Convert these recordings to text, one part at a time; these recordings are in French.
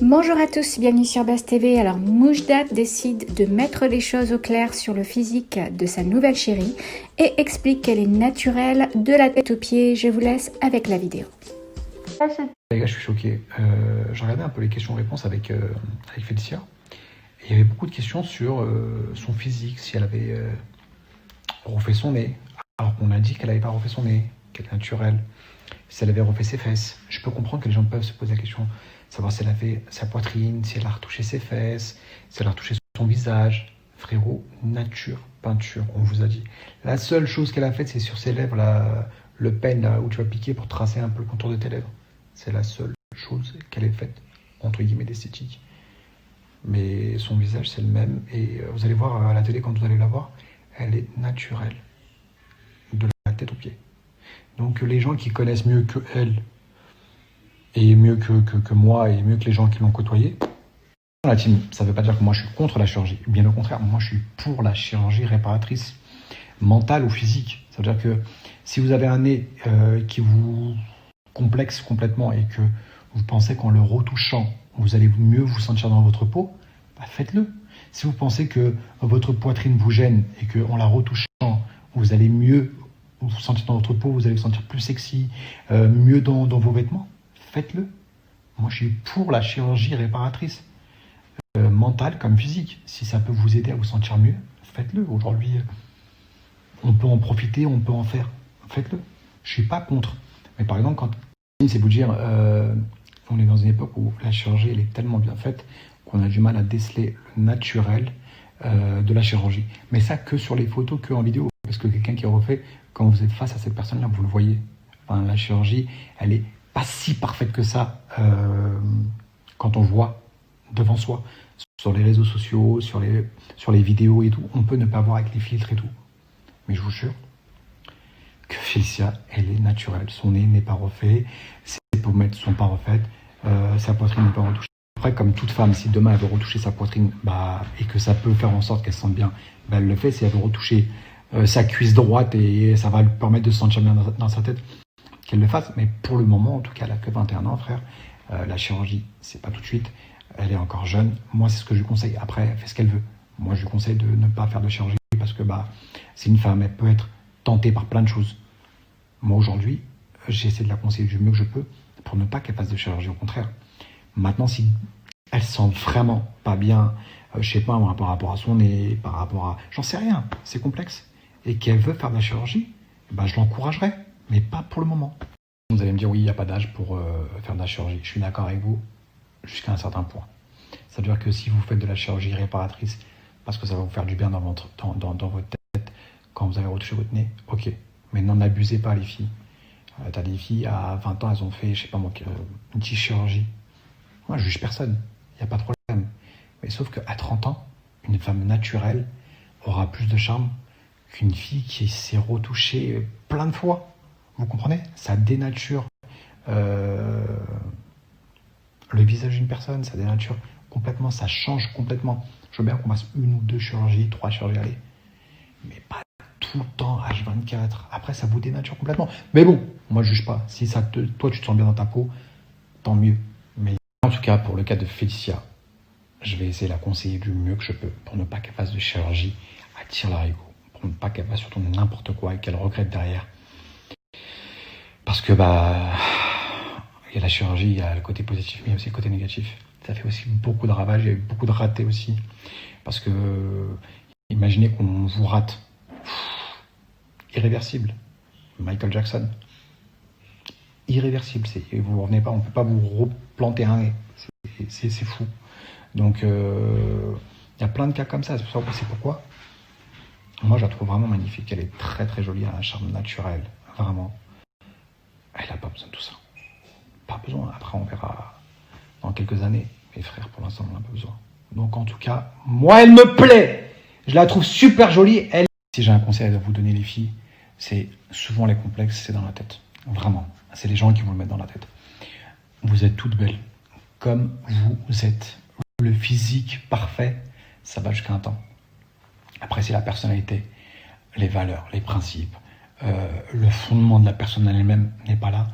Bonjour à tous, bienvenue sur Buzz TV. Alors Moujdat décide de mettre les choses au clair sur le physique de sa nouvelle chérie et explique qu'elle est naturelle de la tête aux pieds. Je vous laisse avec la vidéo. Les gars, je suis choqué. J'ai regardé un peu les questions-réponses avec Félicia. Et il y avait beaucoup de questions sur son physique, si elle avait refait son nez. Alors qu'on a dit qu'elle n'avait pas refait son nez, qu'elle est naturelle. Si elle avait refait ses fesses. Je peux comprendre que les gens peuvent se poser la question, savoir si elle avait sa poitrine, si elle a retouché ses fesses, si elle a retouché son visage. Frérot, nature, peinture, on vous a dit. La seule chose qu'elle a faite, c'est sur ses lèvres, le pen là, où tu vas piquer pour tracer un peu le contour de tes lèvres. C'est la seule chose qu'elle ait faite, entre guillemets, d'esthétique. Mais son visage, c'est le même. Et vous allez voir à la télé, quand vous allez la voir, elle est naturelle. De la tête aux pieds. Donc les gens qui connaissent mieux que elle, et mieux que moi, et mieux que les gens qui l'ont côtoyée, la team, ça ne veut pas dire que moi je suis contre la chirurgie. Bien au contraire, moi je suis pour la chirurgie réparatrice, mentale ou physique. Ça veut dire que si vous avez un nez qui vous complexe complètement et que vous pensez qu'en le retouchant, vous allez mieux vous sentir dans votre peau, bah faites-le. Si vous pensez que votre poitrine vous gêne et qu'en la retouchant, vous allez mieux vous sentir dans votre peau, vous allez vous sentir plus sexy, mieux dans vos vêtements, faites-le. Moi, je suis pour la chirurgie réparatrice, mentale comme physique. Si ça peut vous aider à vous sentir mieux, faites-le. Aujourd'hui, on peut en profiter, on peut en faire. Faites-le. Je suis pas contre. Mais par exemple, quand c'est vous dire, on est dans une époque où la chirurgie elle est tellement bien faite qu'on a du mal à déceler le naturel de la chirurgie. Mais ça que sur les photos, que en vidéo. Parce que quelqu'un qui refait, quand vous êtes face à cette personne-là, vous le voyez. Enfin, la chirurgie, elle est pas si parfaite que ça quand on voit devant soi. Sur les réseaux sociaux, sur les vidéos et tout, on peut ne pas voir avec les filtres et tout. Mais je vous jure que Félicia, elle est naturelle. Son nez n'est pas refait, ses pommettes ne sont pas refaites, sa poitrine n'est pas retouchée. Après, comme toute femme, si demain elle veut retoucher sa poitrine et que ça peut faire en sorte qu'elle se sente bien, elle le fait. Si elle veut retoucher sa cuisse droite et ça va lui permettre de se sentir bien dans sa tête, qu'elle le fasse. Mais pour le moment, en tout cas, elle n'a que 21 ans, frère. La chirurgie, c'est pas tout de suite. Elle est encore jeune. Moi, c'est ce que je lui conseille. Après, elle fait ce qu'elle veut. Moi, je lui conseille de ne pas faire de chirurgie parce que c'est une femme, elle peut être tentée par plein de choses. Moi, aujourd'hui, j'essaie de la conseiller du mieux que je peux pour ne pas qu'elle fasse de chirurgie, au contraire. Maintenant, si elle se sent vraiment pas bien, je sais pas, par rapport à son nez, par rapport à... J'en sais rien, c'est complexe. Et qu'elle veut faire de la chirurgie, je l'encouragerai, mais pas pour le moment. Vous allez me dire, oui, il n'y a pas d'âge pour faire de la chirurgie. Je suis d'accord avec vous, jusqu'à un certain point. Ça veut dire que si vous faites de la chirurgie réparatrice, parce que ça va vous faire du bien dans votre tête, quand vous allez retoucher votre nez, ok. Mais n'en abusez pas, les filles. T'as des filles, à 20 ans, elles ont fait, je sais pas moi, une petite chirurgie. Moi, je juge personne, il n'y a pas de problème. Mais sauf qu'à 30 ans, une femme naturelle aura plus de charme qu'une fille qui s'est retouchée plein de fois. Vous comprenez? Ça dénature le visage d'une personne, ça dénature complètement, ça change complètement. Je veux bien qu'on fasse 1 ou 2 chirurgies, 3 chirurgies, allez. Mais pas tout le temps, H24. Après, ça vous dénature complètement. Mais bon, moi je juge pas. Si toi tu te sens bien dans ta peau, tant mieux. Mais en tout cas, pour le cas de Félicia, je vais essayer de la conseiller du mieux que je peux pour ne pas qu'elle fasse de chirurgie à tire-larigot. Pour ne pas qu'elle fasse surtout n'importe quoi et qu'elle regrette derrière. Parce que il y a la chirurgie, il y a le côté positif, mais il y a aussi le côté négatif. Ça fait aussi beaucoup de ravages, il y a eu beaucoup de ratés aussi. Parce que imaginez qu'on vous rate. Irréversible. Michael Jackson. Irréversible. Vous revenez pas, on ne peut pas vous replanter un nez. C'est fou. Donc, il y a plein de cas comme ça. C'est pourquoi moi, je la trouve vraiment magnifique. Elle est très très jolie, elle a un charme naturel. Vraiment. Elle n'a pas besoin de tout ça. Pas besoin. Après, on verra dans quelques années. Mes frères, pour l'instant, on n'a pas besoin. Donc, en tout cas, moi, elle me plaît. Je la trouve super jolie. Si j'ai un conseil à vous donner, les filles, c'est souvent les complexes, c'est dans la tête. Vraiment. C'est les gens qui vont le mettre dans la tête. Vous êtes toutes belles. Comme vous êtes. Le physique parfait, ça va jusqu'à un temps. Après, c'est la personnalité, les valeurs, les principes, le fondement de la personne elle-même n'est pas là.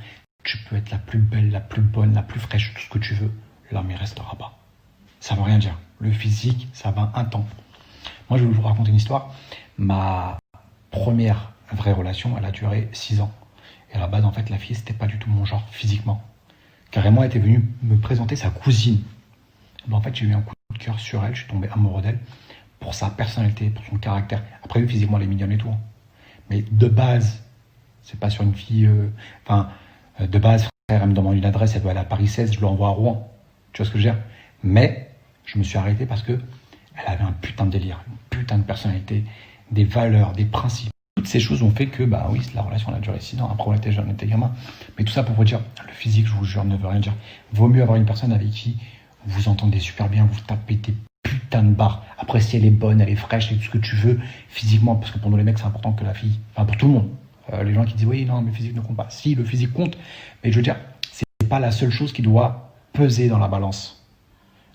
Tu peux être la plus belle, la plus bonne, la plus fraîche, tout ce que tu veux. l'homme ne restera pas. Ça ne veut rien dire. Le physique, ça va un temps. Moi, je vais vous raconter une histoire. Ma première vraie relation, elle a duré 6 ans. Et à la base, en fait, la fille, c'était pas du tout mon genre physiquement. Carrément, elle était venue me présenter sa cousine. Ben, en fait, j'ai eu un coup de cœur sur elle, je suis tombé amoureux d'elle pour sa personnalité, pour son caractère. Après, physiquement, elle est mignonne et tout. Mais de base, c'est pas sur une fille... de base, frère, elle me demande une adresse, elle doit aller à Paris 16, je l'envoie à Rouen. Tu vois ce que je veux dire? Mais je me suis arrêté parce que elle avait un putain de délire, une putain de personnalité, des valeurs, des principes. Toutes ces choses ont fait que, bah oui, la relation elle a duré 6 ans. Après, on était jeune, on était gamin. Mais tout ça pour vous dire, le physique, je vous jure, ne veut rien dire. Vaut mieux avoir une personne avec qui vous entendez super bien, vous tapez des putains de barres. Après, si elle est bonne, elle est fraîche, et tout ce que tu veux, physiquement, parce que pour nous les mecs, c'est important que la fille, enfin pour tout le monde. Les gens qui disent, oui, non, mais le physique ne compte pas. Si, le physique compte, mais je veux dire, c'est pas la seule chose qui doit peser dans la balance.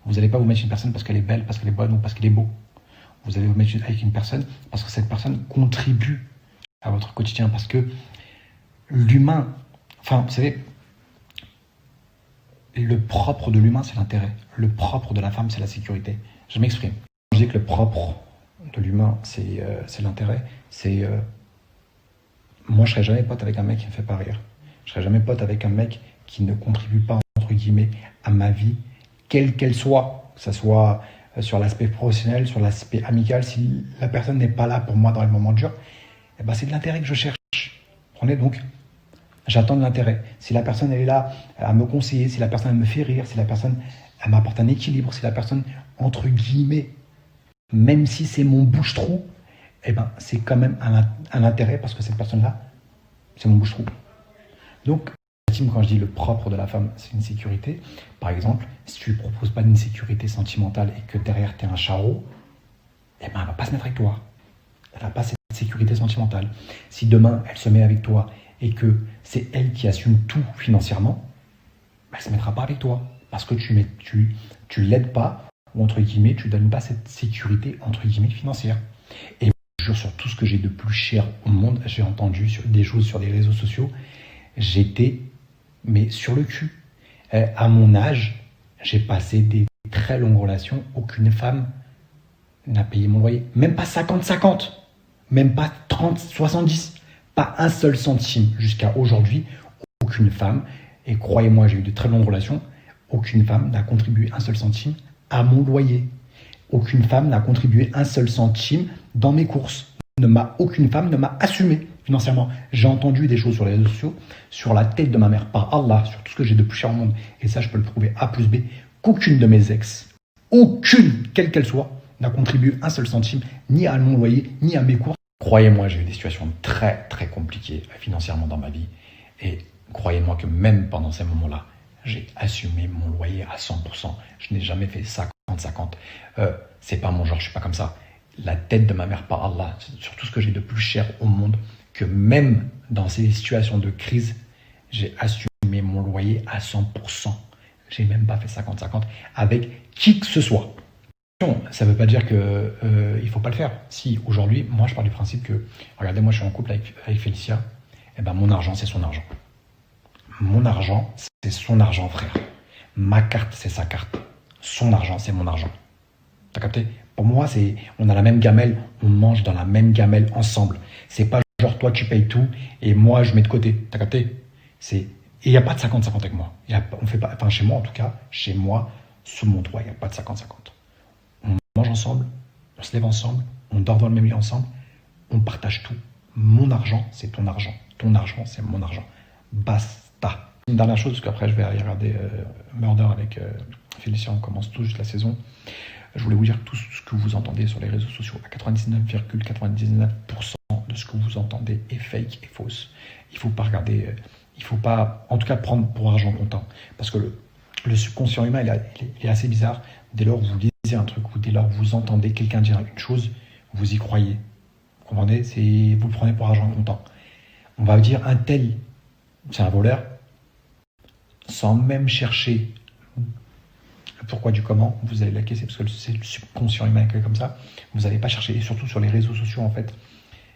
Vous n'allez pas vous mettre une personne parce qu'elle est belle, parce qu'elle est bonne ou parce qu'elle est beau. Vous allez vous mettre avec une personne parce que cette personne contribue à votre quotidien. Parce que l'humain, enfin, vous savez, le propre de l'humain, c'est l'intérêt. Le propre de la femme, c'est la sécurité. Je m'exprime. Je dis que le propre de l'humain, c'est l'intérêt. Moi, je serais jamais pote avec un mec qui me fait pas rire. Je serais jamais pote avec un mec qui ne contribue pas, entre guillemets, à ma vie, quelle qu'elle soit. Que ce soit sur l'aspect professionnel, sur l'aspect amical. Si la personne n'est pas là pour moi dans les moments durs, eh ben, c'est de l'intérêt que je cherche. Prenez donc. J'attends de l'intérêt. Si la personne elle est là à me conseiller, si la personne elle me fait rire, si la personne elle m'apporte un équilibre, si la personne, entre guillemets, même si c'est mon bouche-trou, eh ben, c'est quand même un intérêt parce que cette personne-là, c'est mon bouche-trou. Donc, quand je dis le propre de la femme, c'est une sécurité. Par exemple, si tu ne proposes pas d'une sécurité sentimentale et que derrière tu es un charreau, eh ben, elle ne va pas se mettre avec toi. Elle n'a pas cette sécurité sentimentale. Si demain, elle se met avec toi et que c'est elle qui assume tout financièrement, elle ne se mettra pas avec toi. Parce que tu l'aides pas, ou entre guillemets, tu ne donnes pas cette sécurité, entre guillemets, financière. Et je jure, sur tout ce que j'ai de plus cher au monde, j'ai entendu des choses sur des réseaux sociaux, j'étais, mais sur le cul. À mon âge, j'ai passé des très longues relations, aucune femme n'a payé mon loyer. Même pas 50-50, même pas 30-70. Pas un seul centime jusqu'à aujourd'hui, aucune femme, et croyez-moi, j'ai eu de très longues relations, aucune femme n'a contribué un seul centime à mon loyer. Aucune femme n'a contribué un seul centime dans mes courses. Aucune femme ne m'a assumé financièrement. J'ai entendu des choses sur les réseaux sociaux, sur la tête de ma mère, par Allah, sur tout ce que j'ai de plus cher au monde, et ça je peux le prouver A plus B, qu'aucune de mes ex, aucune, quelle qu'elle soit, n'a contribué un seul centime, ni à mon loyer, ni à mes courses. Croyez-moi, j'ai eu des situations très très compliquées financièrement dans ma vie. Et croyez-moi que même pendant ces moments-là, j'ai assumé mon loyer à 100%. Je n'ai jamais fait 50-50. C'est pas mon genre, je suis pas comme ça. La tête de ma mère, par Allah, c'est sur tout ce que j'ai de plus cher au monde, que même dans ces situations de crise, j'ai assumé mon loyer à 100%. J'ai même pas fait 50-50 avec qui que ce soit. Ça ne veut pas dire qu'il ne faut pas le faire. Si, aujourd'hui, moi, je pars du principe que, regardez, moi, je suis en couple avec Félicia, et ben, mon argent, c'est son argent. Mon argent, c'est son argent, frère. Ma carte, c'est sa carte. Son argent, c'est mon argent. T'as capté? Pour moi, on a la même gamelle, on mange dans la même gamelle ensemble. C'est pas genre, toi, tu payes tout, et moi, je mets de côté. T'as capté? Et il n'y a pas de 50-50 avec moi. On fait pas, enfin, chez moi, en tout cas, chez moi, sous mon toit, il n'y a pas de 50-50. On mange ensemble, on se lève ensemble, on dort dans le même lit ensemble, on partage tout. Mon argent, c'est ton argent. Ton argent, c'est mon argent. Basta. Une dernière chose, parce qu'après, je vais aller regarder Murder avec Félicia, on commence tout juste la saison. Je voulais vous dire tout ce que vous entendez sur les réseaux sociaux. À 99,99% de ce que vous entendez est fake et fausse. Il ne faut pas regarder, il ne faut pas, en tout cas, prendre pour argent comptant. Parce que le subconscient humain, il est assez bizarre. Dès lors que vous lisez un truc ou dès lors que vous entendez quelqu'un dire une chose, vous y croyez. Vous comprenez? Vous le prenez pour argent comptant. On va dire un tel, c'est un voleur, sans même chercher le pourquoi du comment, vous allez l'acquiescer parce que c'est le subconscient humain qui est comme ça. Vous n'allez pas chercher, et surtout sur les réseaux sociaux en fait.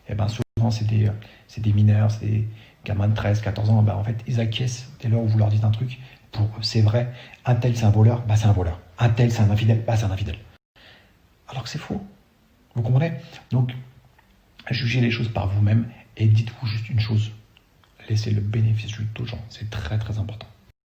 Et ben souvent c'est des mineurs, c'est des gamins de 13, 14 ans, ben, en fait ils acquiescent dès lors où vous leur dites un truc, pour eux, c'est vrai. Un tel, c'est un voleur, bah c'est un voleur. Un tel, c'est un infidèle, bah c'est un infidèle. Alors que c'est faux. Vous comprenez? Donc, jugez les choses par vous-même et dites-vous juste une chose. Laissez le bénéfice du doute aux gens. C'est très très important.